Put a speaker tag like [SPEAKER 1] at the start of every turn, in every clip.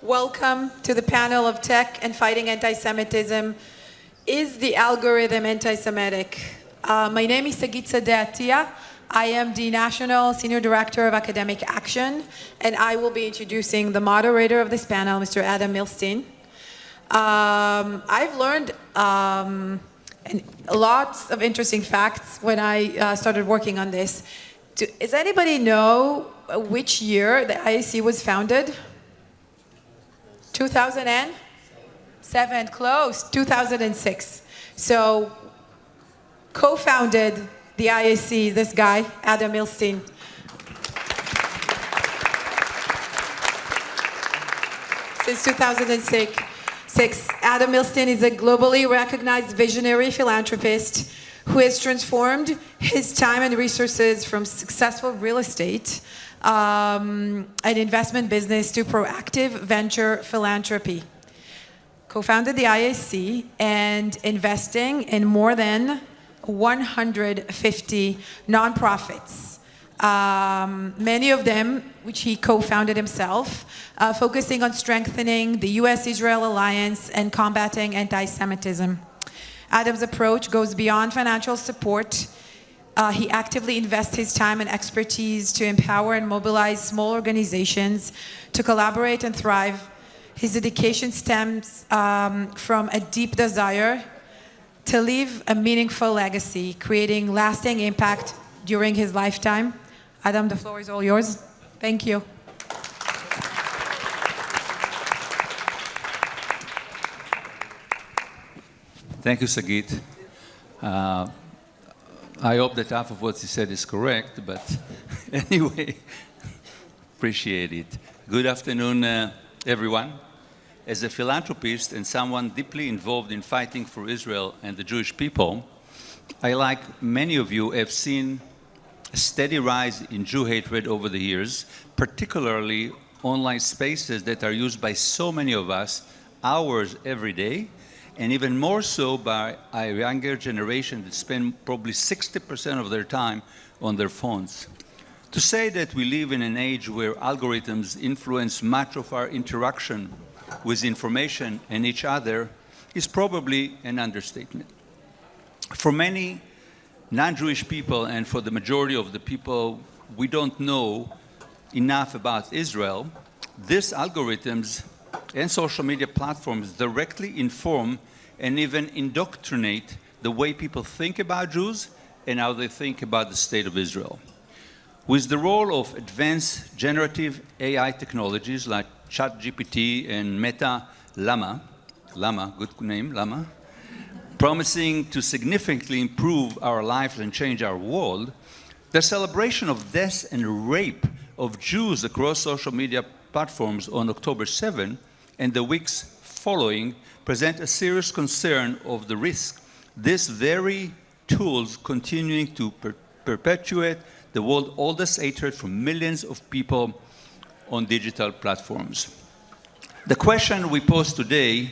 [SPEAKER 1] Welcome to the panel of Tech and Fighting Antisemitism. Is the algorithm anti-Semitic? My name is Sagit Sadeh. I am the National Senior Director of Academic Action, and I will be introducing the moderator of this panel, Mr. Adam Milstein. I've learned lots of interesting facts when I started working on this. Does anybody know which year the IAC was founded? 2007, close, 2006. So, co-founded the IAC, this guy, Adam Milstein. Since 2006, Adam Milstein is a globally recognized visionary philanthropist who has transformed his time and resources from successful real estate and investment business to proactive venture philanthropy. Co-founded the IAC and investing in more than 150 nonprofits, many of them which he co-founded himself, focusing on strengthening the US-Israel alliance and combating anti-Semitism. Adam's approach goes beyond financial support. He actively invests his time and expertise to empower and mobilize small organizations to collaborate and thrive. His dedication stems from a deep desire to leave a meaningful legacy, creating lasting impact during his lifetime. Adam, the floor is all yours. Thank you.
[SPEAKER 2] Thank you, Sagit. I hope that half of what he said is correct, but anyway, appreciate it. Good afternoon, everyone. As a philanthropist and someone deeply involved in fighting for Israel and the Jewish people, I, like many of you, have seen a steady rise in Jew hatred over the years, particularly online spaces that are used by so many of us hours every day, and even more so by a younger generation that spend probably 60% of their time on their phones. To say that we live in an age where algorithms influence much of our interaction with information and each other is probably an understatement. For many non-Jewish people, and for the majority of the people we don't know enough about Israel, these algorithms and social media platforms directly inform and even indoctrinate the way people think about Jews and how they think about the state of Israel. With the role of advanced generative AI technologies like ChatGPT and Meta Llama, good name, Llama, promising to significantly improve our lives and change our world, the celebration of death and rape of Jews across social media platforms on October 7 and the weeks following present a serious concern of the risk these very tools continuing to perpetuate the world's oldest hatred from millions of people on digital platforms. The question we pose today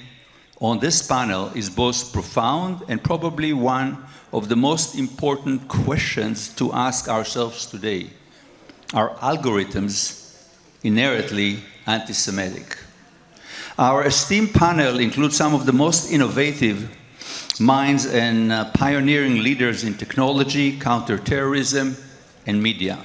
[SPEAKER 2] on this panel is both profound and probably one of the most important questions to ask ourselves today. Are algorithms inherently anti-Semitic? Our esteemed panel includes some of the most innovative minds and pioneering leaders in technology, counterterrorism, and media.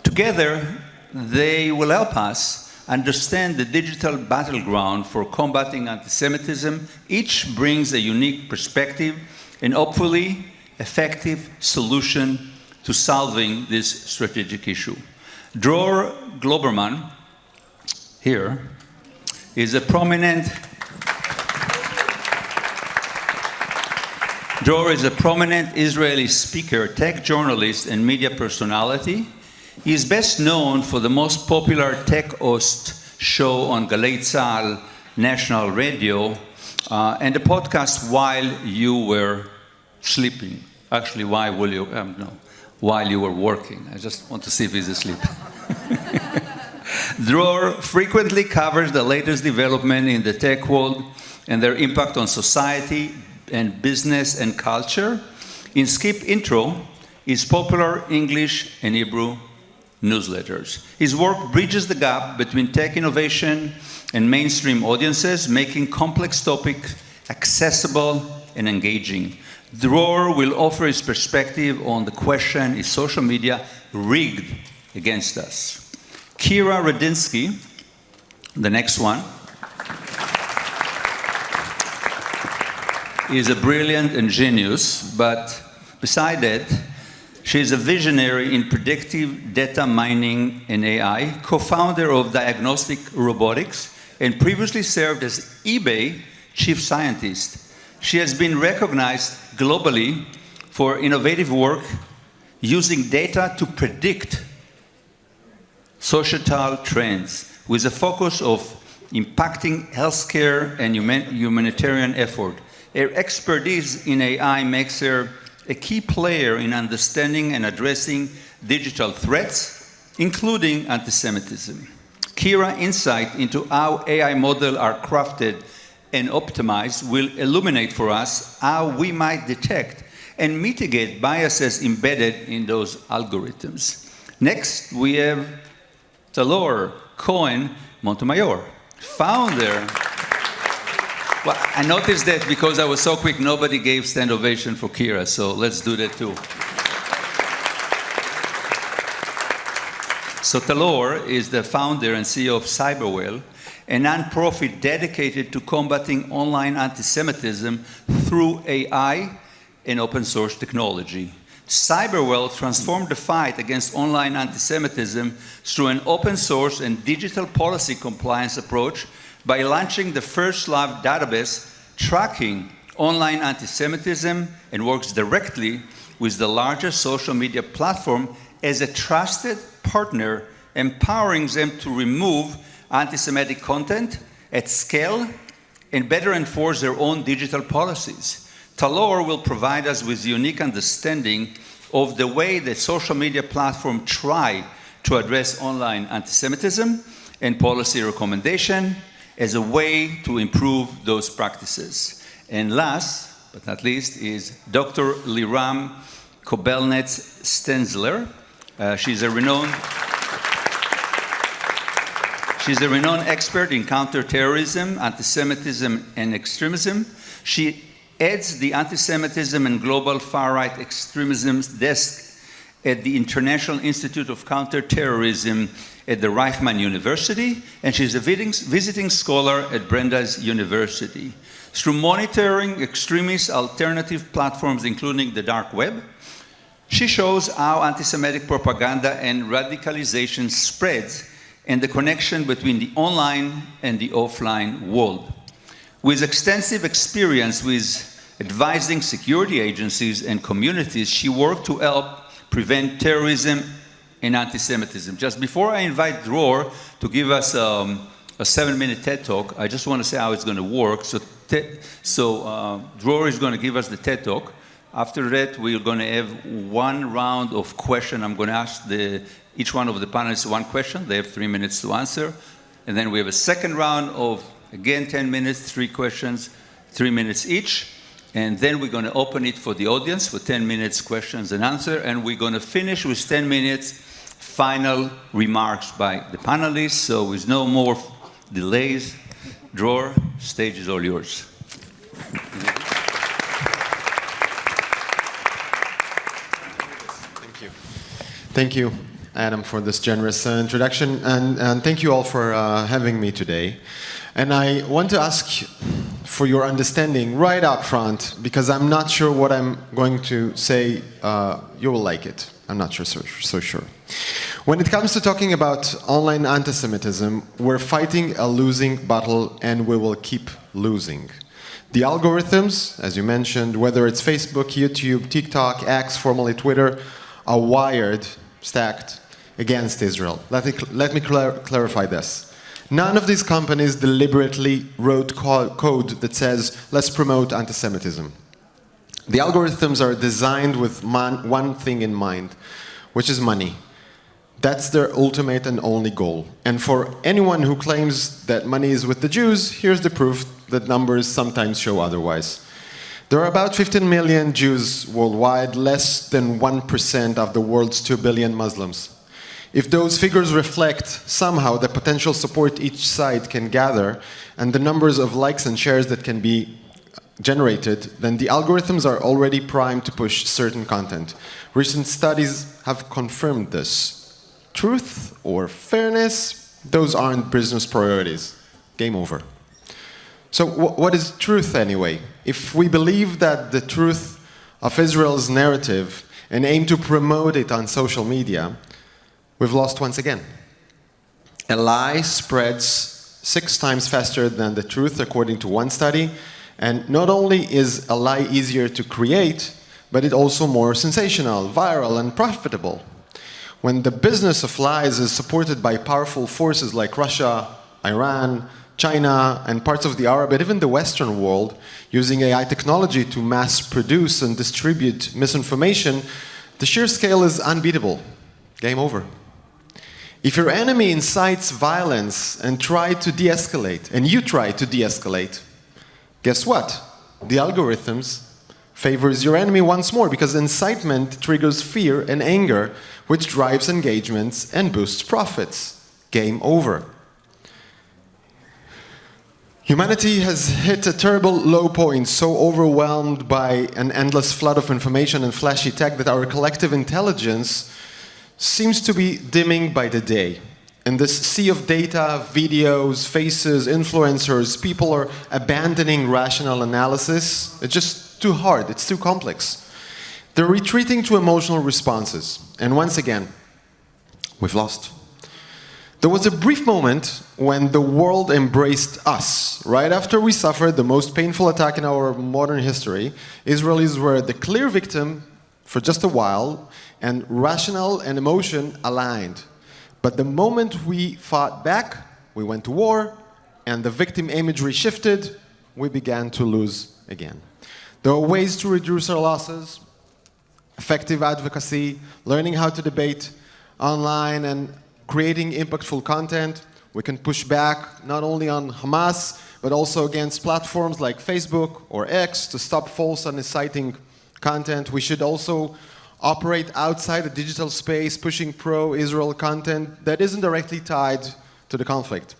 [SPEAKER 2] Together, they will help us understand the digital battleground for combating anti-Semitism. Each brings a unique perspective and hopefully effective solution to solving this strategic issue. Dror Globerman, here, is a prominent Israeli speaker, tech journalist, and media personality. He is best known for the most popular tech host show on Galei Tzahal National Radio and the podcast While You Were Sleeping. Actually, while you were working. I just want to see if he's asleep. Dror frequently covers the latest development in the tech world and their impact on society and business and culture. In Skip Intro, his popular English and Hebrew newsletters. His work bridges the gap between tech innovation and mainstream audiences, making complex topics accessible and engaging. Dror will offer his perspective on the question, is social media rigged against us? Kira Radinsky, the next one, is a brilliant and genius, but beside that, she is a visionary in predictive data mining and AI, co-founder of Diagnostic Robotics, and previously served as eBay chief scientist. She has been recognized globally for innovative work using data to predict societal trends with a focus of impacting healthcare and humanitarian effort. Her expertise in AI makes her a key player in understanding and addressing digital threats, including antisemitism. Kira's insight into how AI models are crafted and optimized will illuminate for us how we might detect and mitigate biases embedded in those algorithms. Next, we have Tal-Org, Cohen, Montemayor, founder. Well, I noticed that because I was so quick, nobody gave stand ovation for Kira, so let's do that too. So Tal-Org is the founder and CEO of Cyberwell, a nonprofit dedicated to combating online anti-Semitism through AI and open source technology. Cyberwell transformed the fight against online anti-Semitism through an open source and digital policy compliance approach by launching the First Love database tracking online anti-Semitism and works directly with the largest social media platform as a trusted partner, empowering them to remove anti-Semitic content at scale and better enforce their own digital policies. Tal-Org will provide us with unique understanding of the way that social media platforms try to address online anti-Semitism and policy recommendation as a way to improve those practices. And last but not least is Dr. Liram Koblentz-Stenzier. She's a renowned expert in counterterrorism, anti-Semitism, and extremism. She heads the Antisemitism and Global Far-Right Extremism desk at the International Institute of Counterterrorism at the Reichman University, and she's a visiting scholar at Brandeis University. Through monitoring extremist alternative platforms, including the dark web, she shows how anti-Semitic propaganda and radicalization spreads and the connection between the online and the offline world. With extensive experience with advising security agencies and communities, she worked to help prevent terrorism and anti-Semitism. Just before I invite Dror to give us a 7-minute TED Talk, I just want to say how it's going to work. So Dror is going to give us the TED Talk. After that, we're going to have one round of questions. I'm going to ask each one of the panelists one question. They have 3 minutes to answer. And then we have a second round of, again, 10 minutes, 3 questions, 3 minutes each. And then we're going to open it for the audience for 10 minutes questions and answer. And we're going to finish with 10 minutes final remarks by the panelists. So with no more delays, Dror, stage is all yours.
[SPEAKER 3] Thank you, Adam, for this generous introduction, and thank you all for having me today. And I want to ask for your understanding right up front, because I'm not sure what I'm going to say, you will like it. I'm not so sure. When it comes to talking about online anti-Semitism, we're fighting a losing battle, and we will keep losing. The algorithms, as you mentioned, whether it's Facebook, YouTube, TikTok, X, formerly Twitter, are wired, stacked against Israel. Let me clarify this. None of these companies deliberately wrote code that says, let's promote anti-Semitism. The algorithms are designed with one thing in mind, which is money. That's their ultimate and only goal. And for anyone who claims that money is with the Jews, here's the proof that numbers sometimes show otherwise. There are about 15 million Jews worldwide, less than 1% of the world's 2 billion Muslims. If those figures reflect somehow the potential support each side can gather and the numbers of likes and shares that can be generated, then the algorithms are already primed to push certain content. Recent studies have confirmed this. Truth or fairness, those aren't business priorities. Game over. So what is truth anyway? If we believe that the truth of Israel's narrative and aim to promote it on social media, we've lost once again. A lie spreads 6 times faster than the truth, according to one study. And not only is a lie easier to create, but it's also more sensational, viral, and profitable. When the business of lies is supported by powerful forces like Russia, Iran, China, and parts of the Arab and even the Western world, using AI technology to mass produce and distribute misinformation, the sheer scale is unbeatable. Game over. If your enemy incites violence and try to de-escalate, and you try to de-escalate, guess what? The algorithms favors your enemy once more because incitement triggers fear and anger, which drives engagements and boosts profits. Game over. Humanity has hit a terrible low point, so overwhelmed by an endless flood of information and flashy tech that our collective intelligence seems to be dimming by the day. In this sea of data, videos, faces, influencers, people are abandoning rational analysis. It's just too hard, it's too complex. They're retreating to emotional responses. And once again, we've lost. There was a brief moment when the world embraced us. Right after we suffered the most painful attack in our modern history, Israelis were the clear victim for just a while, and rational and emotion aligned. But the moment we fought back, we went to war, and the victim imagery shifted, we began to lose again. There are ways to reduce our losses: effective advocacy, learning how to debate online, and creating impactful content. We can push back not only on Hamas, but also against platforms like Facebook or X to stop false and inciting content. We should also operate outside the digital space, pushing pro-Israel content that isn't directly tied to the conflict.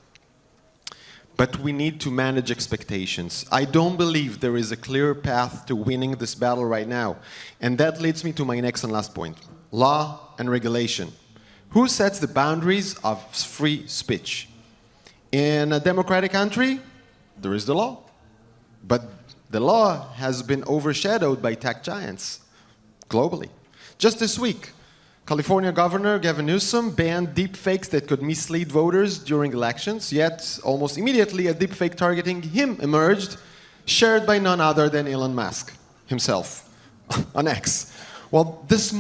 [SPEAKER 3] But we need to manage expectations. I don't believe there is a clear path to winning this battle right now. And that leads me to my next and last point: law and regulation. Who sets the boundaries of free speech? In a democratic country, there is the law. But the law has been overshadowed by tech giants globally. Just this week, California Governor Gavin Newsom banned deepfakes that could mislead voters during elections, yet almost immediately a deepfake targeting him emerged, shared by none other than Elon Musk himself on X. Well, it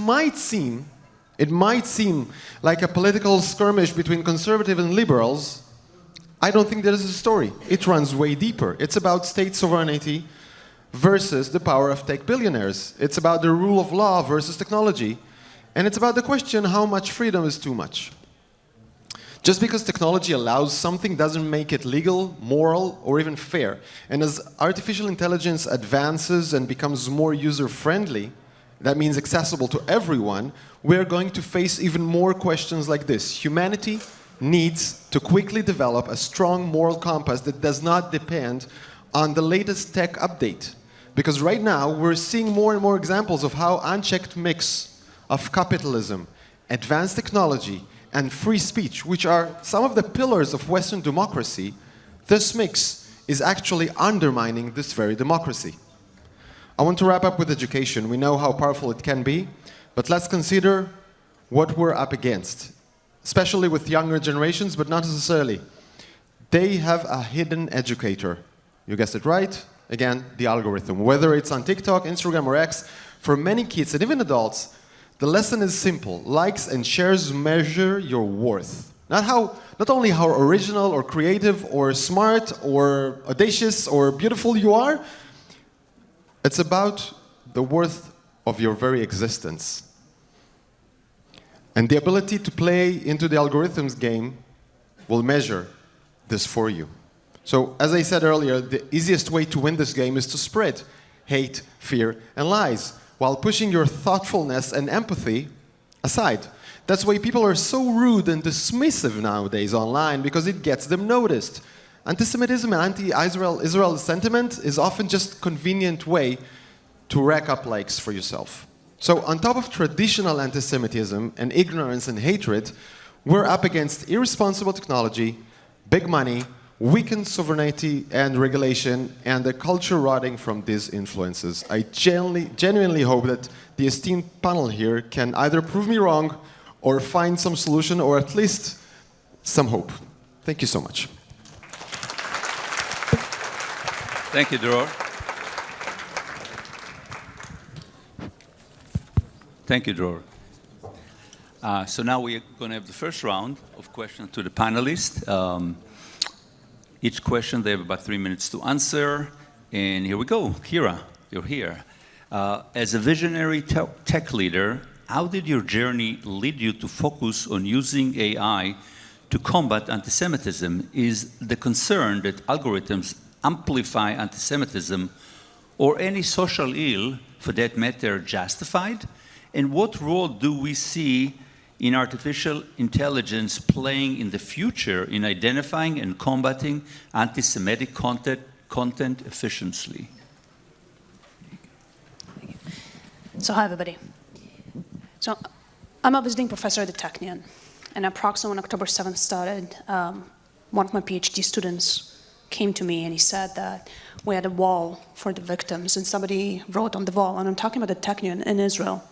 [SPEAKER 3] might seem like a political skirmish between conservative and liberals. I don't think that is a story. It runs way deeper. It's about state sovereignty versus the power of tech billionaires. It's about the rule of law versus technology. And it's about the question, how much freedom is too much? Just because technology allows something doesn't make it legal, moral, or even fair. And as artificial intelligence advances and becomes more user-friendly, that means accessible to everyone, we're going to face even more questions like this. Humanity needs to quickly develop a strong moral compass that does not depend on the latest tech update. Because right now, we're seeing more and more examples of how unchecked mix of capitalism, advanced technology, and free speech, which are some of the pillars of Western democracy, this mix is actually undermining this very democracy. I want to wrap up with education. We know how powerful it can be, but let's consider what we're up against, especially with younger generations, but not necessarily. They have a hidden educator. You guessed it right. Again, the algorithm. Whether it's on TikTok, Instagram, or X, for many kids and even adults, the lesson is simple. Likes and shares measure your worth. Not only how original or creative or smart or audacious or beautiful you are, it's about the worth of your very existence. And the ability to play into the algorithms game will measure this for you. So, as I said earlier, the easiest way to win this game is to spread hate, fear, and lies, while pushing your thoughtfulness and empathy aside. That's why people are so rude and dismissive nowadays online, because it gets them noticed. Antisemitism and anti-Israel sentiment is often just a convenient way to rack up likes for yourself. So on top of traditional antisemitism and ignorance and hatred, we're up against irresponsible technology, big money, weakened sovereignty and regulation, and the culture rotting from these influences. I genuinely hope that the esteemed panel here can either prove me wrong or find some solution, or at least some hope. Thank you so much.
[SPEAKER 2] Thank you, Dror. Thank you, Dror. So now we're going to have the first round of questions to the panelists. Each question, they have about 3 minutes to answer. And here we go. Kira, you're here. As a visionary tech leader, how did your journey lead you to focus on using AI to combat antisemitism? Is the concern that algorithms amplify antisemitism or any social ill, for that matter, justified? And what role do we see in artificial intelligence playing in the future in identifying and combating anti-Semitic content efficiently?
[SPEAKER 4] So hi, everybody. So I'm a visiting professor at the Technion, and approximately when October 7th started, one of my PhD students came to me and he said that we had a wall for the victims, and somebody wrote on the wall, and I'm talking about the Technion in Israel,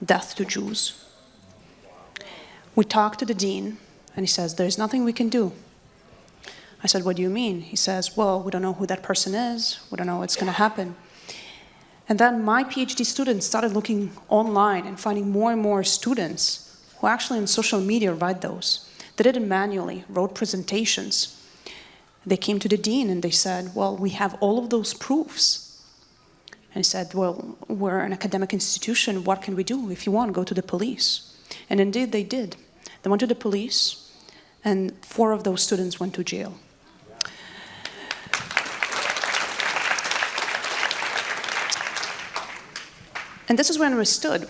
[SPEAKER 4] "Death to Jews." We talked to the dean, and he says, "There's nothing we can do." I said, "What do you mean?" He says, "Well, we don't know who that person is. We don't know what's going to happen." And then my PhD students started looking online and finding more and more students who actually on social media write those. They did it manually, wrote presentations. They came to the dean and they said, "Well, we have all of those proofs." And he said, "Well, we're an academic institution. What can we do? If you want, go to the police." And indeed they did. They went to the police, and 4 of those students went to jail. And this is when we stood.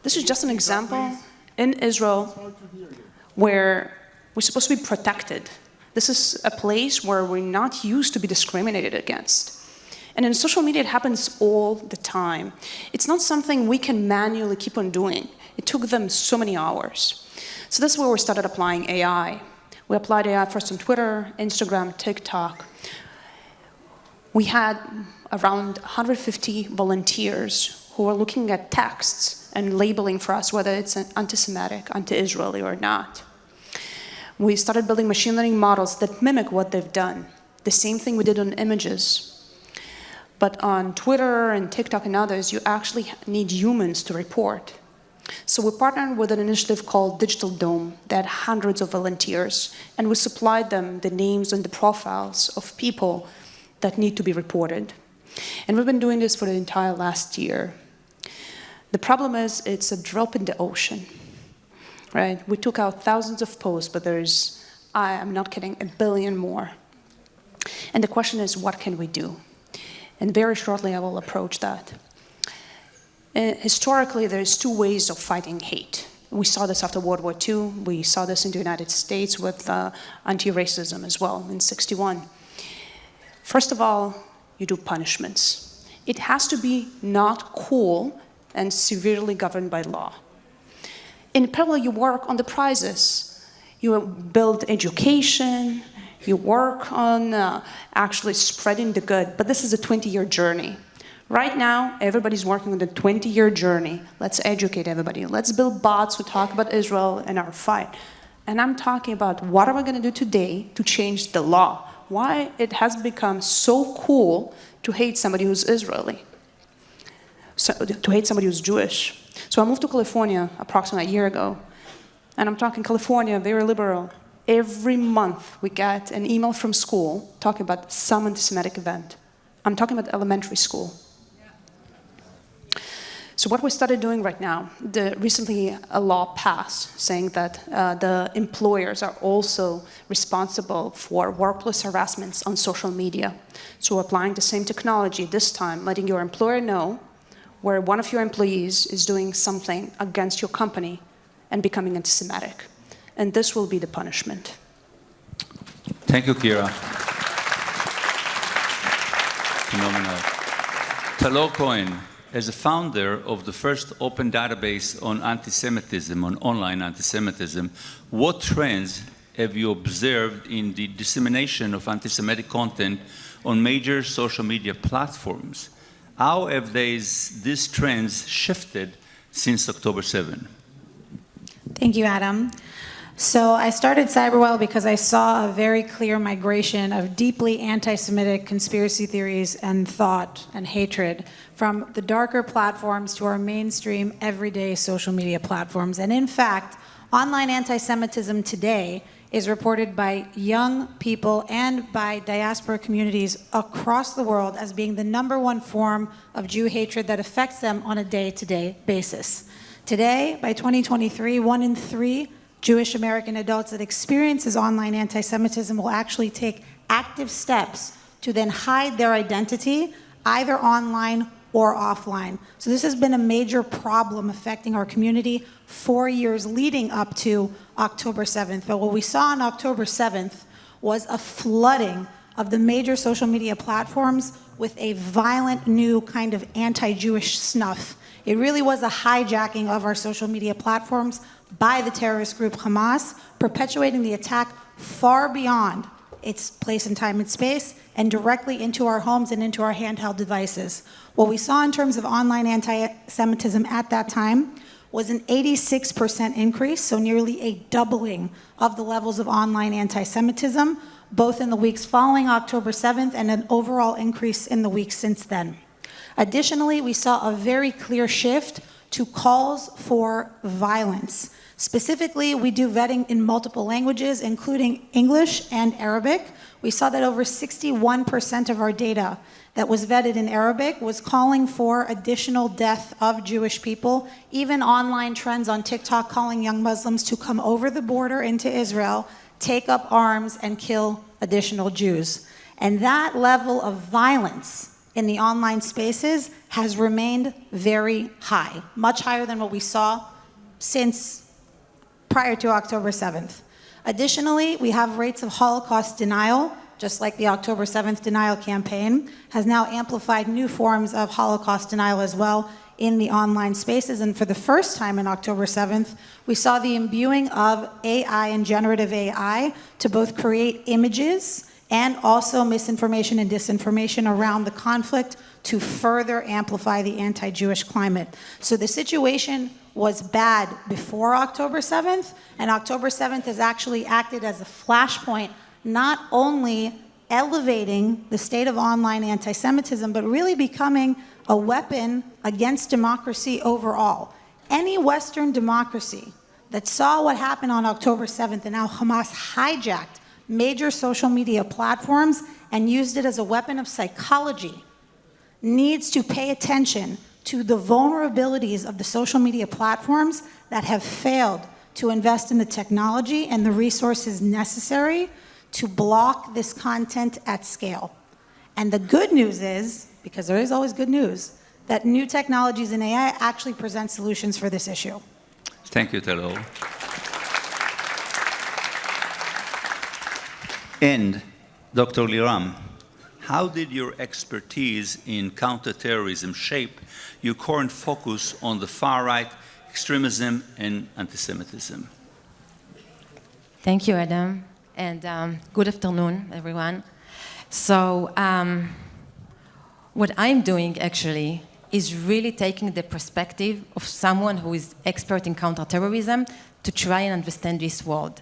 [SPEAKER 4] This is just an example in Israel where we're supposed to be protected. This is a place where we're not used to be discriminated against. And in social media, it happens all the time. It's not something we can manually keep on doing. It took them so many hours. So this is where we started applying AI. We applied AI first on Twitter, Instagram, TikTok. We had around 150 volunteers who were looking at texts and labeling for us whether it's anti-Semitic, anti-Israeli or not. We started building machine learning models that mimic what they've done. The same thing we did on images. But on Twitter and TikTok and others, you actually need humans to report. So we partnered with an initiative called Digital Dome that had hundreds of volunteers, and we supplied them the names and the profiles of people that need to be reported. And we've been doing this for the entire last year. The problem is it's a drop in the ocean, right? We took out thousands of posts, but there's, I'm not kidding, 1 billion more. And the question is, what can we do? And very shortly, I will approach that. Historically, there's 2 ways of fighting hate. We saw this after World War II. We saw this in the United States with anti-racism as well in '61. First of all, you do punishments. It has to be not cool and severely governed by law. In parallel, you work on the prizes. You build education. You work on actually spreading the good. But this is a 20-year journey. Right now, everybody's working on the 20-year journey. Let's educate everybody. Let's build bots who talk about Israel and our fight. And I'm talking about what are we going to do today to change the law? Why it has become so cool to hate somebody who's Israeli, so, to hate somebody who's Jewish. So I moved to California approximately a year ago. And I'm talking California, very liberal. Every month we get an email from school talking about some anti-Semitic event. I'm talking about elementary school. So what we started doing right now, recently a law passed saying that the employers are also responsible for workplace harassments on social media. So we're applying the same technology, this time letting your employer know where one of your employees is doing something against your company, and becoming anti-Semitic. And this will be the punishment.
[SPEAKER 2] Thank you, Kira. Phenomenal. Tal-Org Cohen, as a founder of the first open database on anti-Semitism, on online anti-Semitism, what trends have you observed in the dissemination of anti-Semitic content on major social media platforms? How have these trends shifted since October 7?
[SPEAKER 5] Thank you, Adam. So I started Cyberwell because I saw a very clear migration of deeply anti-Semitic conspiracy theories and thought and hatred from the darker platforms to our mainstream everyday social media platforms. And in fact, online anti-Semitism today is reported by young people and by diaspora communities across the world as being the #1 form of Jew hatred that affects them on a day-to-day basis. Today, by 2023, 1 in 3 Jewish American adults that experiences online anti-Semitism will actually take active steps to then hide their identity, either online or offline. So this has been a major problem affecting our community 4 years leading up to October 7th. But what we saw on October 7th was a flooding of the major social media platforms with a violent new kind of anti-Jewish snuff. It really was a hijacking of our social media platforms by the terrorist group Hamas, perpetuating the attack far beyond its place in time and space and directly into our homes and into our handheld devices. What we saw in terms of online anti-Semitism at that time was an 86% increase, so nearly a doubling of the levels of online anti-Semitism, both in the weeks following October 7th and an overall increase in the weeks since then. Additionally, we saw a very clear shift to calls for violence. Specifically, we do vetting in multiple languages, including English and Arabic. We saw that over 61% of our data that was vetted in Arabic was calling for additional death of Jewish people, even online trends on TikTok calling young Muslims to come over the border into Israel, take up arms, and kill additional Jews. And that level of violence in the online spaces has remained very high, much higher than what we saw since prior to October 7th. Additionally, we have rates of Holocaust denial, just like the October 7th denial campaign has now amplified new forms of Holocaust denial as well in the online spaces. And for the first time in October 7th, we saw the imbuing of AI and generative AI to both create images and also misinformation and disinformation around the conflict to further amplify the anti-Jewish climate. So the situation was bad before October 7th, and October 7th has actually acted as a flashpoint, not only elevating the state of online anti-Semitism, but really becoming a weapon against democracy overall. Any Western democracy that saw what happened on October 7th and how Hamas hijacked major social media platforms and used it as a weapon of psychology needs to pay attention to the vulnerabilities of the social media platforms that have failed to invest in the technology and the resources necessary to block this content at scale. And the good news is, because there is always good news, that new technologies in AI actually present solutions for this issue.
[SPEAKER 2] Thank you, Tal-Org. And Dr. Liram, how did your expertise in counterterrorism shape your current focus on the far-right extremism and anti-Semitism?
[SPEAKER 6] Thank you, Adam, and good afternoon, everyone. So what I'm doing, actually, is really taking the perspective of someone who is expert in counterterrorism to try and understand this world.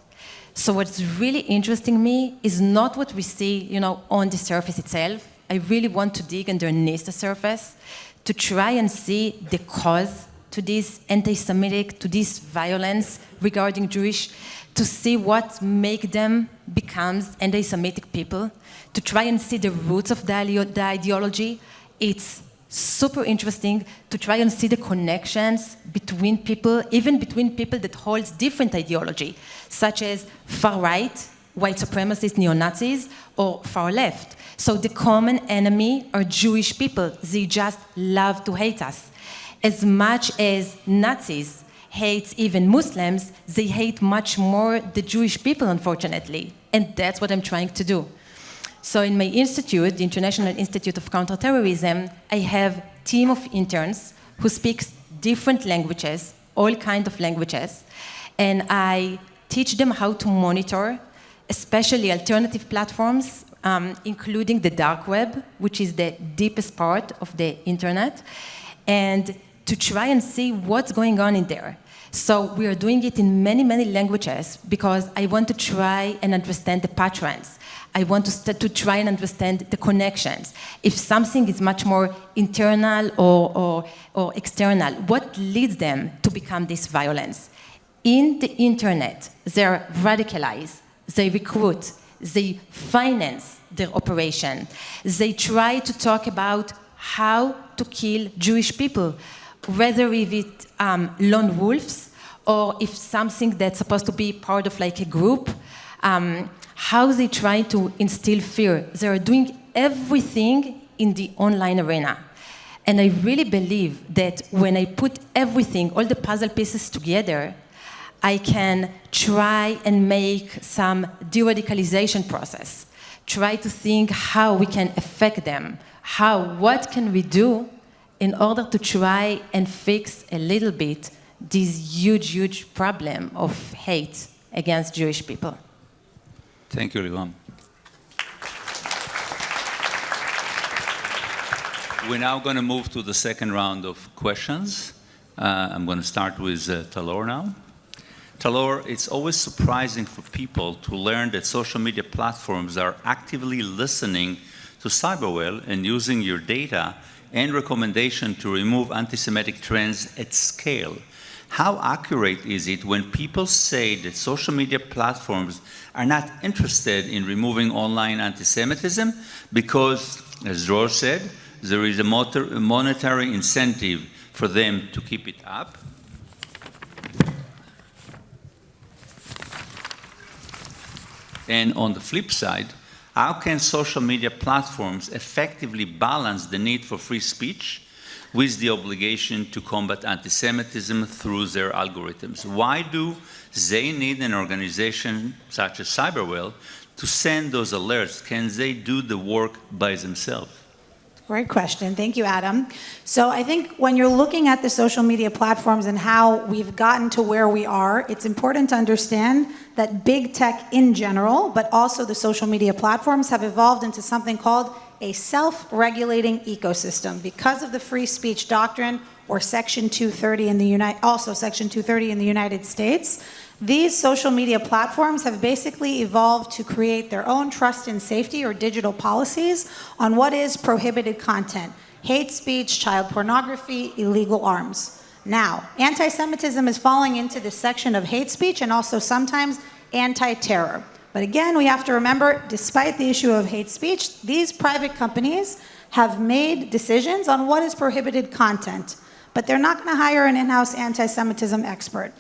[SPEAKER 6] So what's really interesting me is not what we see, on the surface itself. I really want to dig underneath the surface to try and see the cause to this anti-Semitic, to this violence regarding Jewish, to see what make them become anti-Semitic people, to try and see the roots of the ideology. It's super interesting to try and see the connections between people, even between people that hold different ideology, such as far-right, white supremacists, neo-Nazis, or far-left. So the common enemy are Jewish people. They just love to hate us. As much as Nazis hates even Muslims, they hate much more the Jewish people, unfortunately. And that's what I'm trying to do. So in my institute, the International Institute of Counterterrorism, I have a team of interns who speak different languages, all kinds of languages, and I teach them how to monitor, especially alternative platforms, including the dark web, which is the deepest part of the internet, and to try and see what's going on in there. So we are doing it in many, many languages because I want to try and understand the patterns. I want to try and understand the connections. If something is much more internal or external, what leads them to become this violence? In the internet, they're radicalized, they recruit, they finance their operation. They try to talk about how to kill Jewish people, whether if it's lone wolves or if something that's supposed to be part of like a group, how they try to instill fear. They're doing everything in the online arena. And I really believe that when I put everything, all the puzzle pieces together, I can try and make some de-radicalization process, try to think how we can affect them, what can we do in order to try and fix a little bit this huge, huge problem of hate against Jewish people.
[SPEAKER 2] Thank you, Liram. We're now going to move to the second round of questions. I'm going to start with Tal-Org now. Tal-Org, it's always surprising for people to learn that social media platforms are actively listening to cyberware and using your data and recommendation to remove anti-Semitic trends at scale. How accurate is it when people say that social media platforms are not interested in removing online anti-Semitism because, as Dror said, there is a monetary incentive for them to keep it up? And on the flip side, how can social media platforms effectively balance the need for free speech with the obligation to combat anti-Semitism through their algorithms? Why do they need an organization such as Cyberwell to send those alerts? Can they do the work by themselves?
[SPEAKER 5] Great question. Thank you, Adam. So I think when you're looking at the social media platforms and how we've gotten to where we are, it's important to understand that big tech in general, but also the social media platforms, have evolved into something called a self-regulating ecosystem because of the free speech doctrine, or Section 230 in the Section 230 in the United States. These social media platforms have basically evolved to create their own trust and safety or digital policies on what is prohibited content: hate speech, child pornography, illegal arms. Now, anti-Semitism is falling into this section of hate speech and also sometimes anti-terror. But again, we have to remember, despite the issue of hate speech, these private companies have made decisions on what is prohibited content, but they're not going to hire an in-house anti-Semitism expert.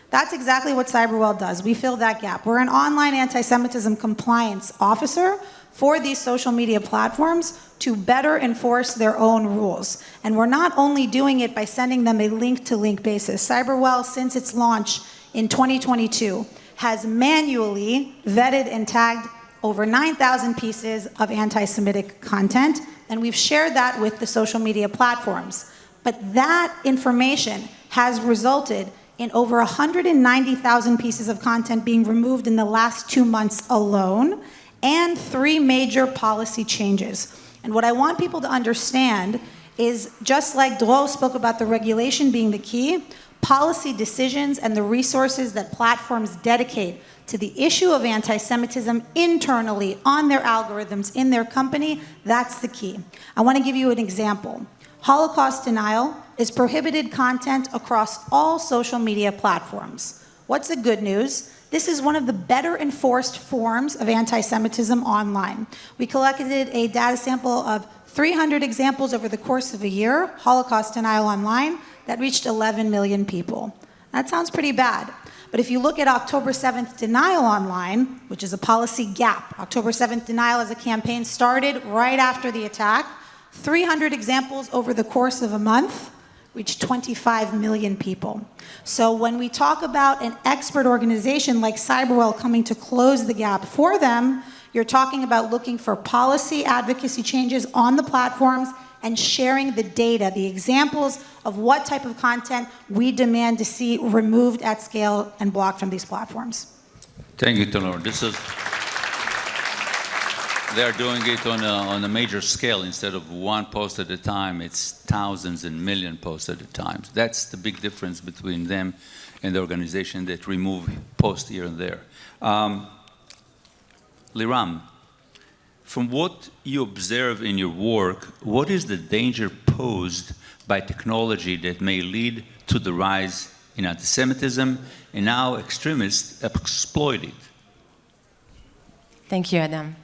[SPEAKER 5] That's exactly what Cyberwell does. We fill that gap. We're an online anti-Semitism compliance officer for these social media platforms to better enforce their own rules. And we're not only doing it by sending them a link-to-link basis. Cyberwell, since its launch in 2022, has manually vetted and tagged over 9,000 pieces of anti-Semitic content, and we've shared that with the social media platforms. But that information has resulted in over 190,000 pieces of content being removed in the last 2 months alone, and 3 major policy changes. And what I want people to understand is, just like Dror spoke about the regulation being the key, policy decisions and the resources that platforms dedicate to the issue of anti-Semitism internally on their algorithms in their company, that's the key. I want to give you an example. Holocaust denial is prohibited content across all social media platforms. What's the good news? This is one of the better enforced forms of anti-Semitism online. We collected a data sample of 300 examples over the course of a year, Holocaust denial online, that reached 11 million people. That sounds pretty bad. But if you look at October 7th denial online, which is a policy gap, October 7th denial as a campaign started right after the attack, 300 examples over the course of a month reach 25 million people. So when we talk about an expert organization like Cyberwell coming to close the gap for them, you're talking about looking for policy advocacy changes on the platforms and sharing the data, the examples of what type of content we demand to see removed at scale and blocked from these platforms.
[SPEAKER 2] Thank you, Tal-Org. They're doing it on a major scale. Instead of one post at a time, it's thousands and million posts at a time. That's the big difference between them and the organization that remove posts here and there. Liram, from what you observe in your work, what is the danger posed by technology that may lead to the rise in anti-Semitism, and how extremists exploit it?
[SPEAKER 6] Thank you, Adam.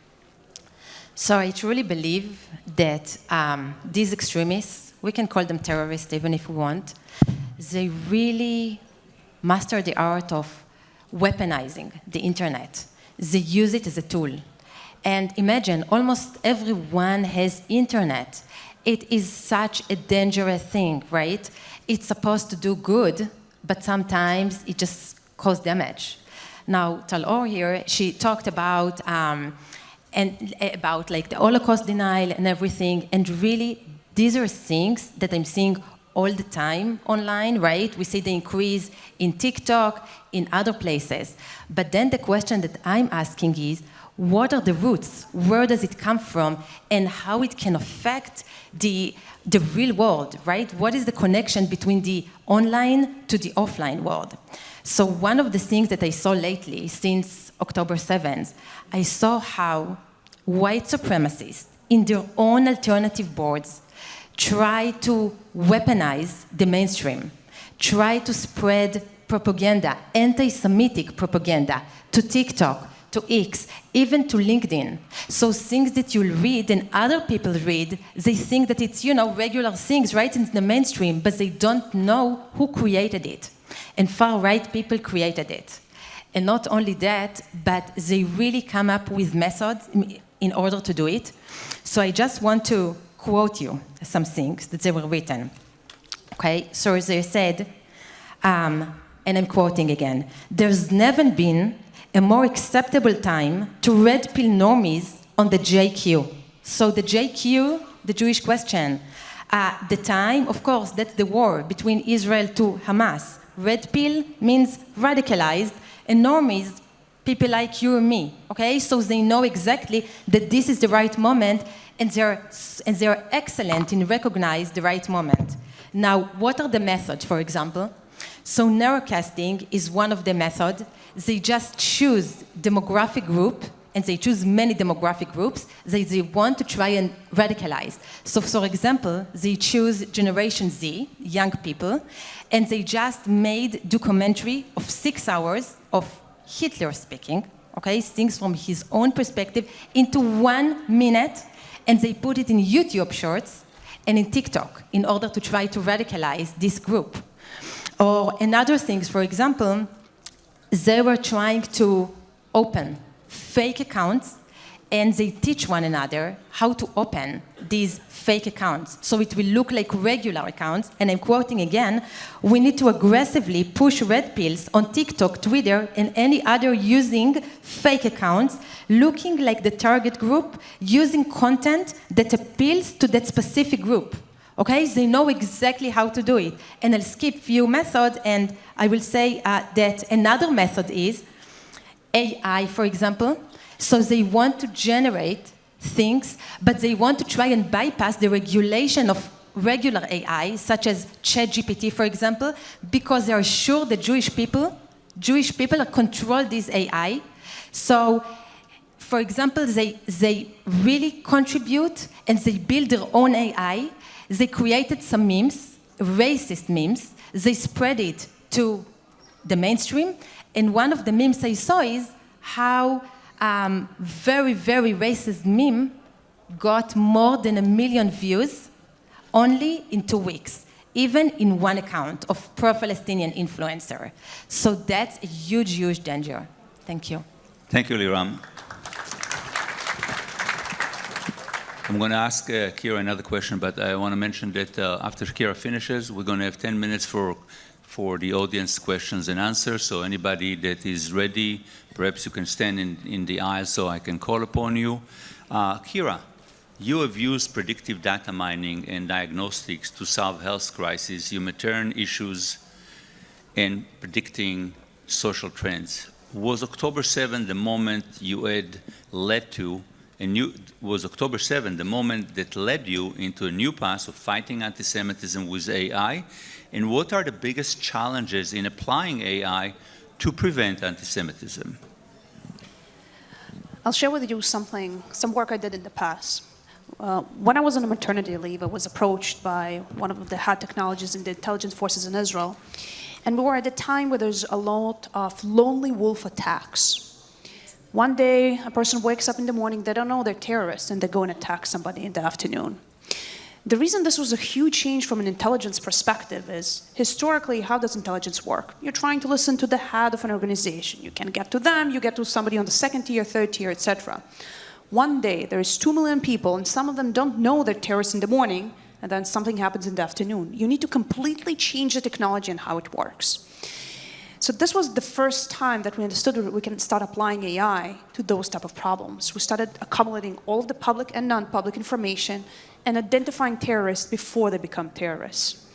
[SPEAKER 6] So I truly believe that these extremists, we can call them terrorists even if we want, they really master the art of weaponizing the internet. They use it as a tool. And imagine, almost everyone has internet. It is such a dangerous thing, right? It's supposed to do good, but sometimes it just causes damage. Now, Tal-Org here, she talked about like the Holocaust denial and everything, and really, these are things that I'm seeing all the time online, right? We see the increase in TikTok, in other places. But then the question that I'm asking is, what are the roots? Where does it come from? And how it can affect the real world, right? What is the connection between the online to the offline world? So one of the things that I saw lately, since October 7th, I saw how white supremacists in their own alternative boards try to weaponize the mainstream, try to spread propaganda, anti-Semitic propaganda, to TikTok, to X, even to LinkedIn. So things that you'll read and other people read, they think that it's, regular things right in the mainstream, but they don't know who created it. And far-right people created it. And not only that, but they really come up with methods in order to do it. So I just want to quote you some things that they were written. Okay, so they said, and I'm quoting again, "There's never been a more acceptable time to red pill normies on the JQ." So the JQ, the Jewish question, the time, of course, that's the war between Israel to Hamas. Red pill means radicalized, and normies, people like you and me, okay? So they know exactly that this is the right moment, and they're excellent in recognize the right moment. Now, what are the methods, for example? So narrowcasting is one of the methods. They just choose demographic group, and they choose many demographic groups that they want to try and radicalize. So for example, they choose Generation Z, young people, and they just made documentary of 6 hours of Hitler speaking, okay, things from his own perspective, into 1 minute, and they put it in YouTube Shorts and in TikTok in order to try to radicalize this group. Or another things, for example, they were trying to open fake accounts, and they teach one another how to open these fake accounts. So it will look like regular accounts, and I'm quoting again, "We need to aggressively push red pills on TikTok, Twitter, and any other using fake accounts, looking like the target group, using content that appeals to that specific group." Okay, they know exactly how to do it. And I'll skip few methods, and I will say that another method is AI, for example. So they want to generate things, but they want to try and bypass the regulation of regular AI, such as ChatGPT, for example, because they are sure that Jewish people control this AI. So, for example, they really contribute and they build their own AI. They created some memes, racist memes. They spread it to the mainstream. And one of the memes I saw is how very, very racist meme got more than 1 million views only in 2 weeks, even in one account of pro-Palestinian influencer. So that's a huge, huge danger. Thank you.
[SPEAKER 2] Thank you, Liram. I'm going to ask Kira another question, but I want to mention that after Kira finishes, we're going to have 10 minutes for the audience questions and answers. So anybody that is ready, perhaps you can stand in the aisle so I can call upon you. Kira, you have used predictive data mining and diagnostics to solve health crises, humanitarian issues, and predicting social trends. Was October 7 the moment you had led to was October 7 the moment that led you into a new path of fighting anti-Semitism with AI? And what are the biggest challenges in applying AI to prevent anti-Semitism?
[SPEAKER 4] I'll share with you some work I did in the past. When I was on a maternity leave, I was approached by one of the hot technologists in the intelligence forces in Israel. And we were at a time where there's a lot of lonely wolf attacks. One day, a person wakes up in the morning, they don't know they're terrorists, and they go and attack somebody in the afternoon. The reason this was a huge change from an intelligence perspective is, historically, how does intelligence work? You're trying to listen to the head of an organization. You can get to them, you get to somebody on the second tier, third tier, etc. One day, there's 2 million people, and some of them don't know they're terrorists in the morning, and then something happens in the afternoon. You need to completely change the technology and how it works. So this was the first time that we understood we can start applying AI to those type of problems. We started accumulating all of the public and non-public information and identifying terrorists before they become terrorists.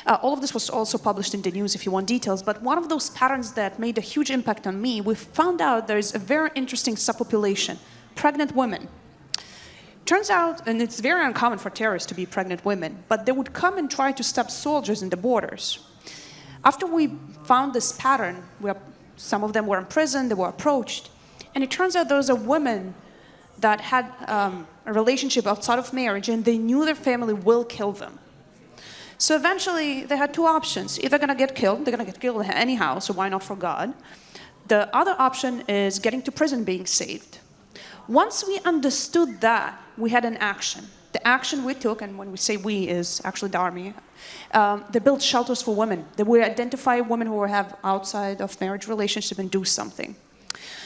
[SPEAKER 4] All of this was also published in the news if you want details, but one of those patterns that made a huge impact on me, we found out there's a very interesting subpopulation, pregnant women. Turns out, and it's very uncommon for terrorists to be pregnant women, but they would come and try to stop soldiers in the borders. After we found this pattern, some of them were in prison, they were approached, and it turns out those are women that had a relationship outside of marriage, and they knew their family will kill them. So eventually, they had 2 options. Either going to get killed, they're going to get killed anyhow, so why not for God? The other option is getting to prison, being saved. Once we understood that, we had an action. The action we took, and when we say we, is actually the army, they built shelters for women. They would identify women who have outside of marriage relationship and do something.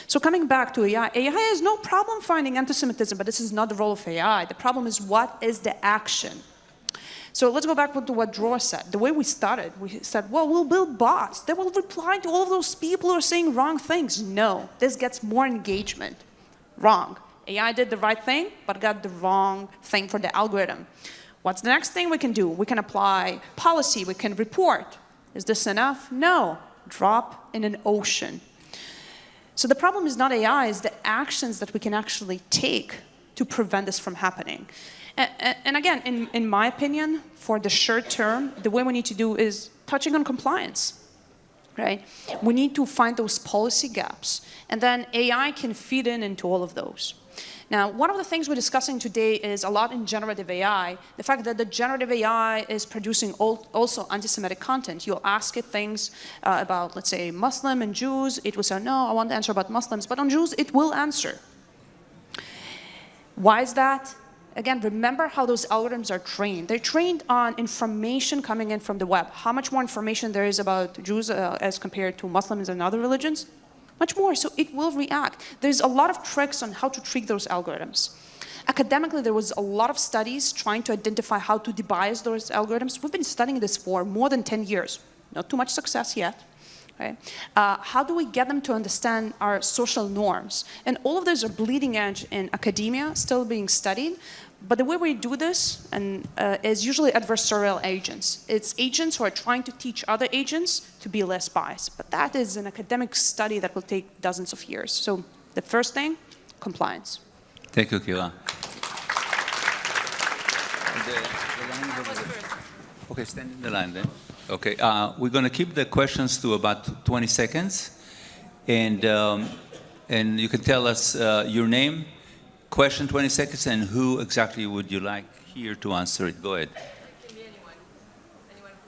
[SPEAKER 4] So coming back to AI, AI has no problem finding anti-Semitism, but this is not the role of AI. The problem is, what is the action? So let's go back to what Dror said. The way we started, we said, well, we'll build bots. They will reply to all of those people who are saying wrong things. No, this gets more engagement. Wrong. AI did the right thing, but got the wrong thing for the algorithm. What's the next thing we can do? We can apply policy, we can report. Is this enough? No. Drop in an ocean. So the problem is not AI, it's the actions that we can actually take to prevent this from happening. And again, in my opinion, for the short term, the way we need to do is touching on compliance. Right? We need to find those policy gaps, and then AI can feed into all of those. Now, one of the things we're discussing today is a lot in generative AI, the fact that the generative AI is producing also anti-Semitic content. You'll ask it things about, let's say, Muslim and Jews. It will say, no, I want to answer about Muslims, but on Jews, it will answer. Why is that? Again, remember how those algorithms are trained. They're trained on information coming in from the web. How much more information there is about Jews as compared to Muslims and other religions? Much more, so it will react. There's a lot of tricks on how to trick those algorithms. Academically, there was a lot of studies trying to identify how to debias those algorithms. We've been studying this for more than 10 years. Not too much success yet. Right? How do we get them to understand our social norms? And all of those are bleeding edge in academia, still being studied. But the way we do this is usually adversarial agents. It's agents who are trying to teach other agents to be less biased. But that is an academic study that will take dozens of years. So the first thing, compliance.
[SPEAKER 2] Thank you, Kira. Okay, stand in the line then. Okay, we're going to keep the questions to about 20 seconds. And you can tell us your name, question 20 seconds, and who exactly would you like here to answer it. Go ahead.
[SPEAKER 7] It can be anyone.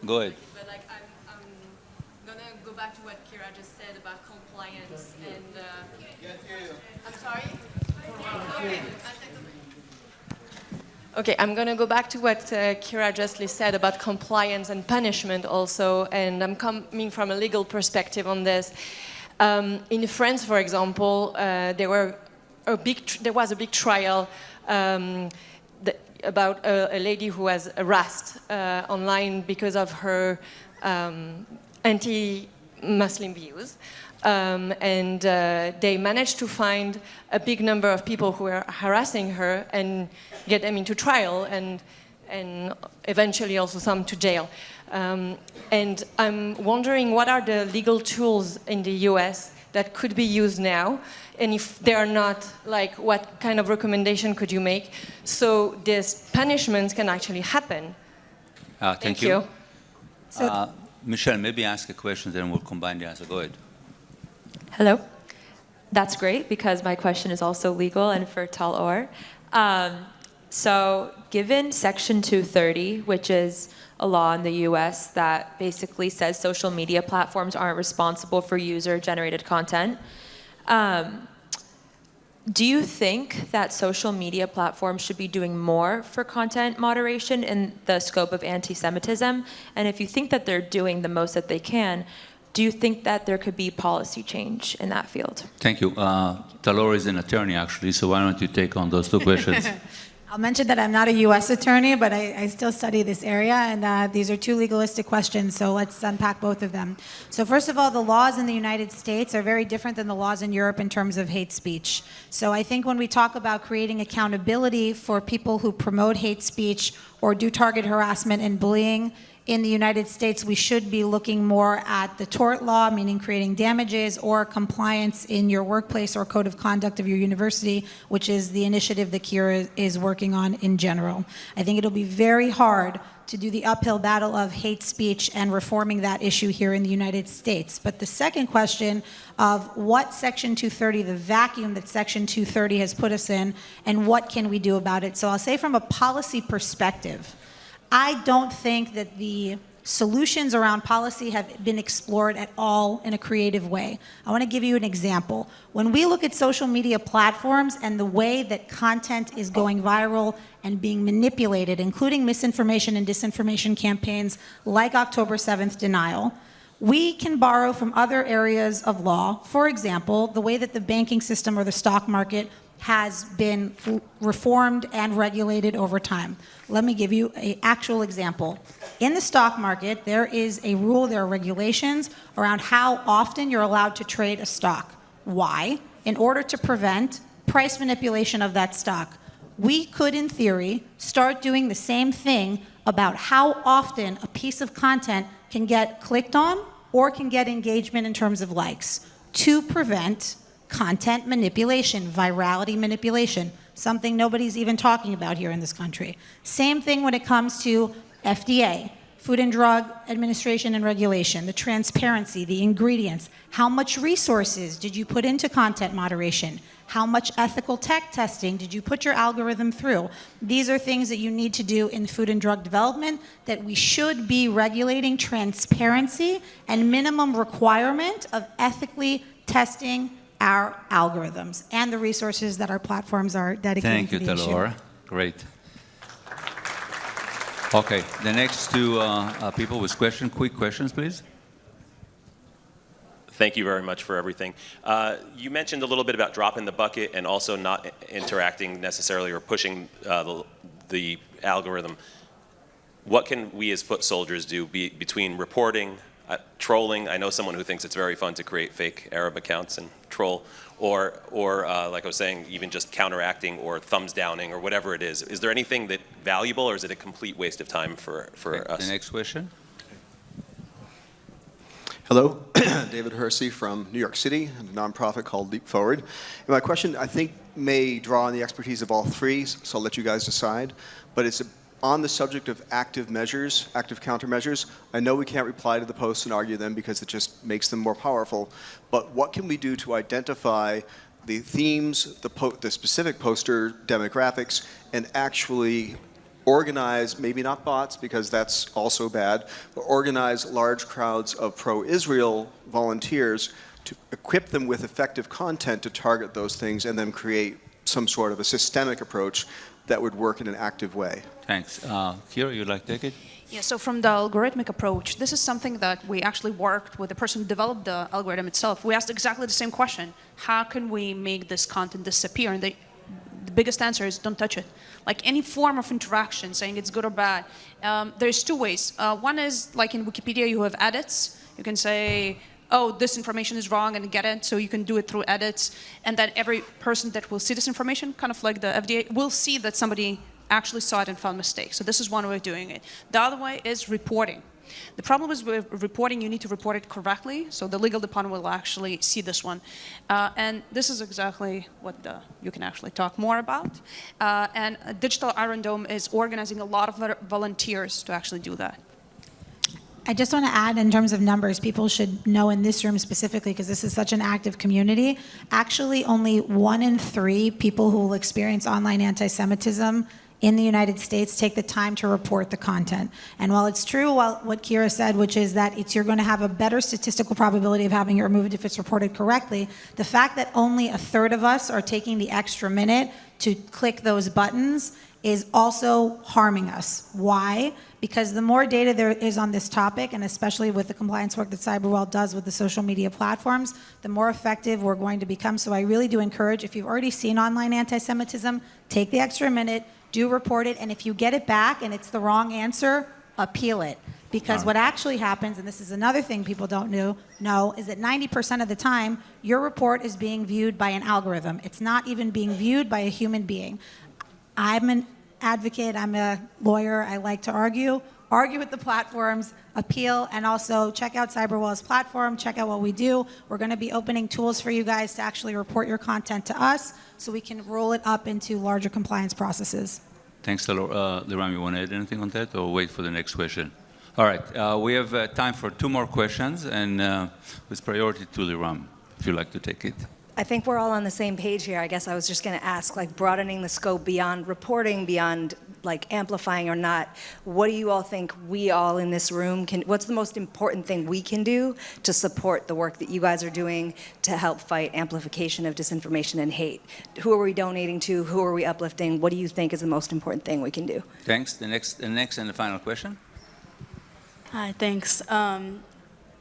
[SPEAKER 2] Go ahead.
[SPEAKER 7] But like, I'm going to go back to what Kira just said about compliance and... I'm sorry? Okay, I'm going to go back to what Kira justly said about compliance and punishment also, and I'm coming from a legal perspective on this. In France, for example, there was a big trial. about a lady who was harassed online because of her anti-Muslim views. And they managed to find a big number of people who were harassing her and get them into trial and eventually also some to jail. And I'm wondering what are the legal tools in the US that could be used now, and if they are not, like, what kind of recommendation could you make so these punishments can actually happen?
[SPEAKER 2] Thank you. Michelle, maybe ask a question, then we'll combine the answer. Go ahead.
[SPEAKER 8] Hello. That's great, because my question is also legal and for Tal-Org. So given Section 230, which is a law in the US that basically says social media platforms aren't responsible for user-generated content, do you think that social media platforms should be doing more for content moderation in the scope of anti-Semitism? And if you think that they're doing the most that they can, do you think that there could be policy change in that field?
[SPEAKER 2] Thank you. Tal-Org is an attorney, actually, so why don't you take on those two questions?
[SPEAKER 5] I'll mention that I'm not a U.S. attorney, but I still study this area, and these are two legalistic questions, so let's unpack both of them. So first of all, the laws in the United States are very different than the laws in Europe in terms of hate speech. So I think when we talk about creating accountability for people who promote hate speech or do target harassment and bullying, in the United States, we should be looking more at the tort law, meaning creating damages, or compliance in your workplace or code of conduct of your university, which is the initiative that Kira is working on in general. I think it'll be very hard to do the uphill battle of hate speech and reforming that issue here in the United States. But the second question of what Section 230, the vacuum that Section 230 has put us in, and what can we do about it? So I'll say from a policy perspective, I don't think that the solutions around policy have been explored at all in a creative way. I want to give you an example. When we look at social media platforms and the way that content is going viral and being manipulated, including misinformation and disinformation campaigns like October 7th denial, we can borrow from other areas of law. For example, the way that the banking system or the stock market has been reformed and regulated over time. Let me give you an actual example. In the stock market, there is a rule, there are regulations around how often you're allowed to trade a stock. Why? In order to prevent price manipulation of that stock. We could, in theory, start doing the same thing about how often a piece of content can get clicked on or can get engagement in terms of likes to prevent content manipulation, virality manipulation, something nobody's even talking about here in this country. Same thing when it comes to FDA, Food and Drug Administration and Regulation, the transparency, the ingredients. How much resources did you put into content moderation? How much ethical tech testing did you put your algorithm through? These are things that you need to do in food and drug development that we should be regulating, transparency and minimum requirement of ethically testing our algorithms and the resources that our platforms are dedicating to the issue.
[SPEAKER 2] Thank you, Tal-Org. Great. Okay, the next two people with quick questions, please.
[SPEAKER 9] Thank you very much for everything. You mentioned a little bit about dropping the bucket and also not interacting necessarily or pushing the algorithm. What can we as foot soldiers do between reporting, trolling? I know someone who thinks it's very fun to create fake Arab accounts and troll, or like I was saying, even just counteracting or thumbs downing or whatever it is. Is there anything that valuable, or is it a complete waste of time for us?
[SPEAKER 2] The next question.
[SPEAKER 10] Hello, David Hersey from New York City, a nonprofit called Leap Forward. And my question, I think, may draw on the expertise of all three, so I'll let you guys decide. But it's on the subject of active measures, active countermeasures. I know we can't reply to the posts and argue them because it just makes them more powerful. But what can we do to identify the themes, the specific poster demographics, and actually organize, maybe not bots, because that's also bad, but organize large crowds of pro-Israel volunteers to equip them with effective content to target those things and then create some sort of a systemic approach that would work in an active way.
[SPEAKER 2] Thanks. Kira, you'd like to take it?
[SPEAKER 4] Yeah, so from the algorithmic approach, this is something that we actually worked with the person who developed the algorithm itself. We asked exactly the same question. How can we make this content disappear? And the biggest answer is don't touch it. Like any form of interaction, saying it's good or bad, there's two ways. One is like in Wikipedia, you have edits. You can say, oh, this information is wrong and get it, so you can do it through edits. And then every person that will see this information, kind of like the FDA, will see that somebody actually saw it and found mistakes. So this is one way of doing it. The other way is reporting. The problem is with reporting, you need to report it correctly, so the legal department will actually see this one. And this is exactly what you can actually talk more about. And Digital Iron Dome is organizing a lot of volunteers to actually do that.
[SPEAKER 5] I just want to add in terms of numbers, people should know in this room specifically, because this is such an active community, actually only 1 in 3 people who will experience online anti-Semitism in the United States take the time to report the content. And while it's true what Kira said, which is that you're going to have a better statistical probability of having it removed if it's reported correctly, the fact that only a third of us are taking the extra minute to click those buttons is also harming us. Why? Because the more data there is on this topic, and especially with the compliance work that Cyberwell does with the social media platforms, the more effective we're going to become. So I really do encourage, if you've already seen online anti-Semitism, take the extra minute, do report it, and if you get it back and it's the wrong answer, appeal it. Because what actually happens, and this is another thing people don't know, is that 90% of the time, your report is being viewed by an algorithm. It's not even being viewed by a human being. I'm an advocate, I'm a lawyer, I like to argue with the platforms, appeal, and also check out Cyberwell's platform, check out what we do. We're going to be opening tools for you guys to actually report your content to us so we can roll it up into larger compliance processes.
[SPEAKER 2] Thanks, Liram. You want to add anything on that, or wait for the next question? All right, we have time for 2 more questions, and with priority to Liram, if you'd like to take it.
[SPEAKER 11] I think we're all on the same page here. I guess I was just going to ask, like, broadening the scope beyond reporting, beyond like amplifying or not. What do you all think we all in this room can? What's the most important thing we can do to support the work that you guys are doing to help fight amplification of disinformation and hate? Who are we donating to? Who are we uplifting? What do you think is the most important thing we can do?
[SPEAKER 2] Thanks. The next and the final question.
[SPEAKER 12] Hi, thanks.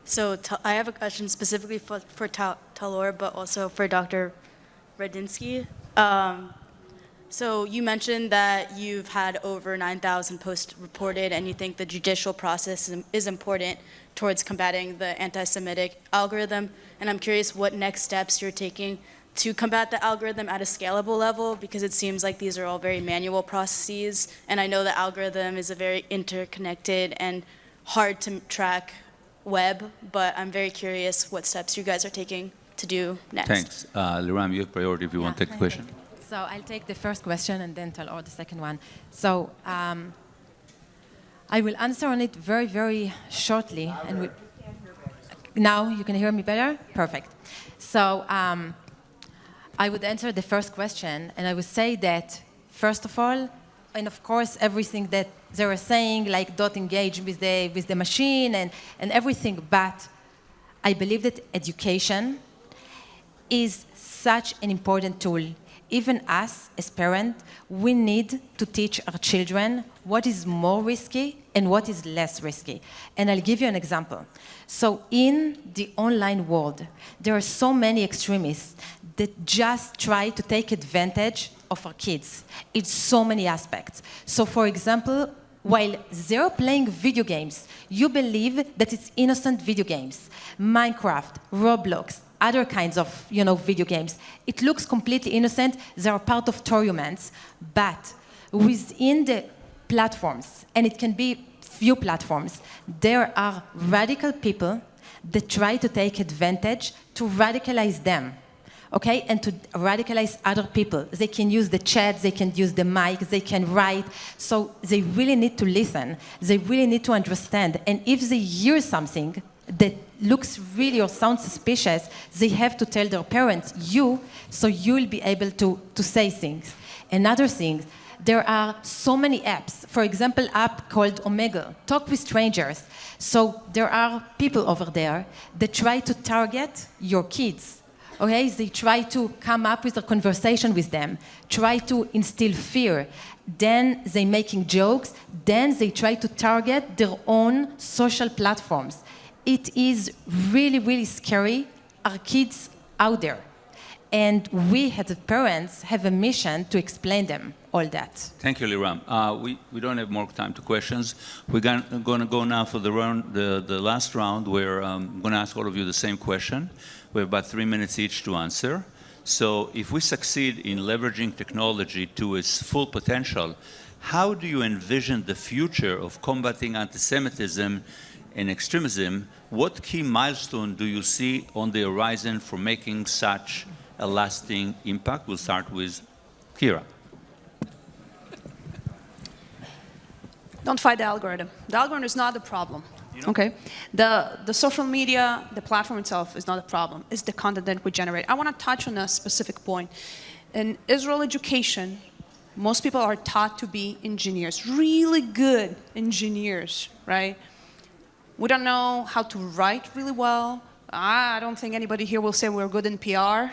[SPEAKER 12] So I have a question specifically for Tal-Org, but also for Dr. Radinsky. So you mentioned that you've had over 9,000 posts reported, and you think the judicial process is important towards combating the anti-Semitic algorithm. And I'm curious what next steps you're taking to combat the algorithm at a scalable level, because it seems like these are all very manual processes. And I know the algorithm is a very interconnected and hard to track web, but I'm very curious what steps you guys are taking to do next.
[SPEAKER 2] Thanks. Liram, you have priority if you want to take the question.
[SPEAKER 6] So I'll take the first question and then Tal-Org the second one. So I will answer on it very, very shortly. And now you can hear me better? Perfect. So I would answer the first question, and I would say that, first of all, and of course, everything that they were saying, like don't engage with the machine and everything, but I believe that education is such an important tool. Even us, as parents, we need to teach our children what is more risky and what is less risky. And I'll give you an example. So in the online world, there are so many extremists that just try to take advantage of our kids in so many aspects. So for example, while they're playing video games, you believe that it's innocent video games. Minecraft, Roblox, other kinds of video games. It looks completely innocent. They are part of torments. But within the platforms, and it can be few platforms, there are radical people that try to take advantage to radicalize them. Okay, and to radicalize other people. They can use the chat, they can use the mic, they can write. So they really need to listen. They really need to understand. And if they hear something that looks really or sounds suspicious, they have to tell their parents, so you'll be able to say things. Another thing, there are so many apps. For example, app called Omega, Talk with Strangers. So there are people over there that try to target your kids. Okay, they try to come up with a conversation with them, try to instill fear. Then they making jokes. Then they try to target their own social platforms. It is really, really scary. Our kids out there. And we, as parents, have a mission to explain them all that.
[SPEAKER 2] Thank you, Liram. We don't have more time to questions. We're going to go now for the last round, where I'm going to ask all of you the same question. We have about 3 minutes each to answer. So if we succeed in leveraging technology to its full potential, how do you envision the future of combating anti-Semitism and extremism? What key milestone do you see on the horizon for making such a lasting impact? We'll start with Kira.
[SPEAKER 4] Don't fight the algorithm. The algorithm is not the problem. Okay, the social media, the platform itself is not a problem. It's the content that we generate. I want to touch on a specific point. In Israel education, most people are taught to be engineers, really good engineers, right? We don't know how to write really well. I don't think anybody here will say we're good in PR,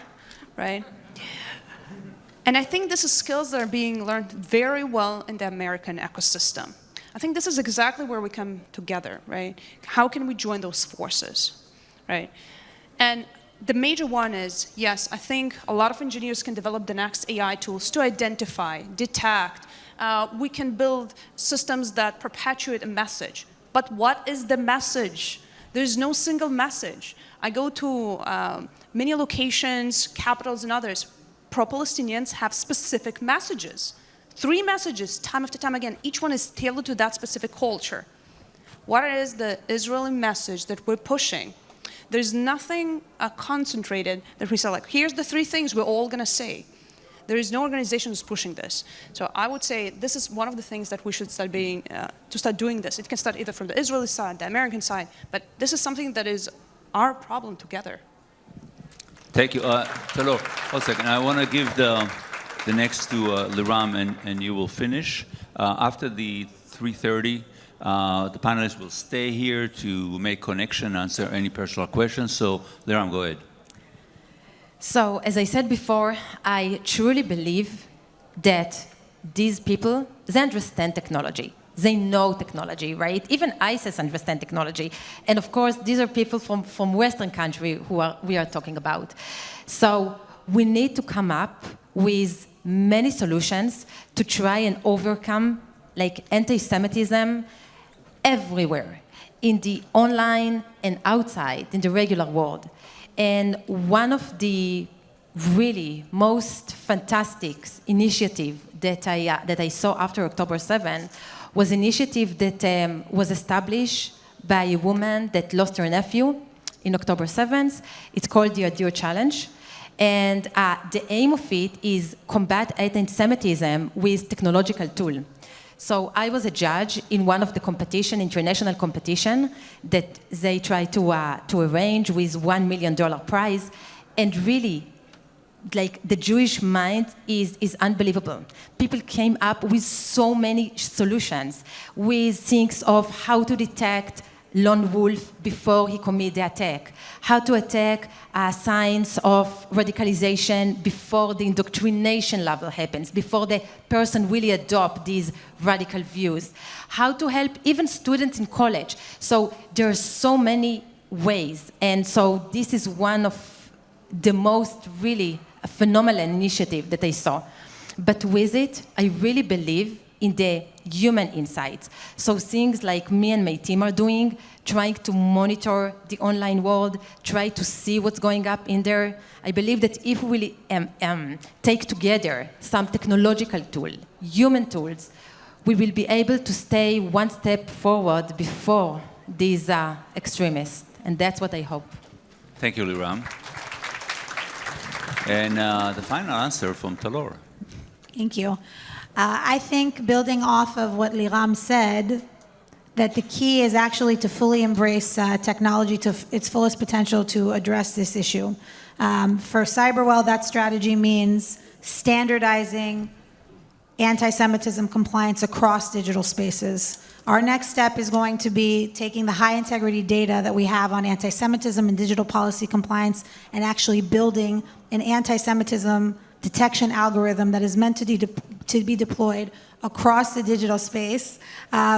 [SPEAKER 4] right? And I think this is skills that are being learned very well in the American ecosystem. I think this is exactly where we come together, right? How can we join those forces, right? And the major one is, yes, I think a lot of engineers can develop the next AI tools to identify, detect. We can build systems that perpetuate a message. But what is the message? There's no single message. I go to many locations, capitals, and others. Pro-Palestinians have specific messages. 3 messages, time after time again. Each one is tailored to that specific culture. What is the Israeli message that we're pushing? There's nothing concentrated that we say, like, here's the 3 things we're all going to say. There is no organization who's pushing this. So I would say this is one of the things that we should start doing this. It can start either from the Israeli side, the American side, but this is something that is our problem together.
[SPEAKER 2] Thank you. Tal-Org, hold a second. I want to give the next to Liram, and you will finish. After the 3:30, the panelists will stay here to make connection, answer any personal questions. So, Liram, go ahead.
[SPEAKER 6] So, as I said before, I truly believe that these people, they understand technology. They know technology, right? Even ISIS understand technology. And of course, these are people from Western country we are talking about. So we need to come up with many solutions to try and overcome like anti-Semitism everywhere, in the online and outside, in the regular world. And one of the really most fantastic initiative that I saw after October 7 was an initiative that was established by a woman that lost her nephew in October 7th. It's called the Adir Challenge. And the aim of it is combat anti-Semitism with technological tool. So I was a judge in one of the competition, international competition, that they tried to arrange with $1 million prize. And really, like, the Jewish mind is unbelievable. People came up with so many solutions, with things of how to detect lone wolf before he commit the attack, how to attack signs of radicalization before the indoctrination level happens, before the person really adopt these radical views, how to help even students in college. So there are so many ways, and so this is one of the most really phenomenal initiative that I saw. But with it, I really believe in the human insights. So things like me and my team are doing, trying to monitor the online world, try to see what's going up in there. I believe that if we take together some technological tool, human tools, we will be able to stay one step forward before these extremists. And that's what I hope.
[SPEAKER 2] Thank you, Liram. And the final answer from Tal-Org.
[SPEAKER 5] Thank you. I think, building off of what Liram said, that the key is actually to fully embrace technology to its fullest potential to address this issue. For Cyberwell, that strategy means standardizing anti-Semitism compliance across digital spaces. Our next step is going to be taking the high integrity data that we have on anti-Semitism and digital policy compliance and actually building an anti-Semitism detection algorithm that is meant to be deployed across the digital space,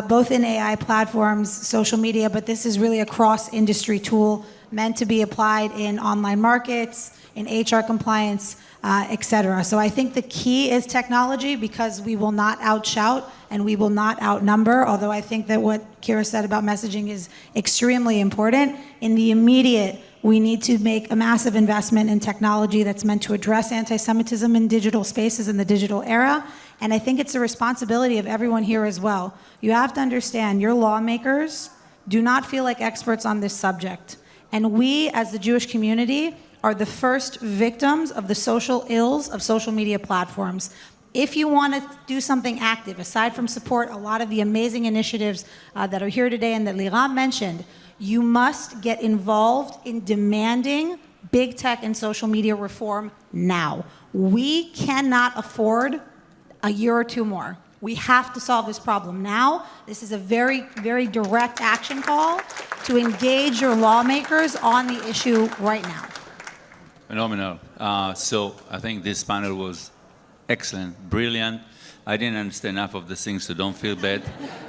[SPEAKER 5] both in AI platforms, social media, but this is really a cross-industry tool meant to be applied in online markets, in HR compliance, et cetera. So I think the key is technology, because we will not outshout and we will not outnumber, although I think that what Kira said about messaging is extremely important. In the immediate, we need to make a massive investment in technology that's meant to address anti-Semitism in digital spaces in the digital era. And I think it's the responsibility of everyone here as well. You have to understand, your lawmakers do not feel like experts on this subject. And we, as the Jewish community, are the first victims of the social ills of social media platforms. If you want to do something active, aside from support a lot of the amazing initiatives that are here today and that Liram mentioned, you must get involved in demanding big tech and social media reform now. We cannot afford a year or two more. We have to solve this problem now. This is a very, very direct action call to engage your lawmakers on the issue right now.
[SPEAKER 2] Phenomenal. So I think this panel was excellent, brilliant. I didn't understand enough of the things, so don't feel bad.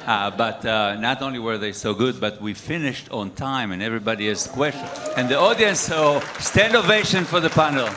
[SPEAKER 2] But not only were they so good, but we finished on time and everybody has questions. And the audience, so stand ovation for the panel.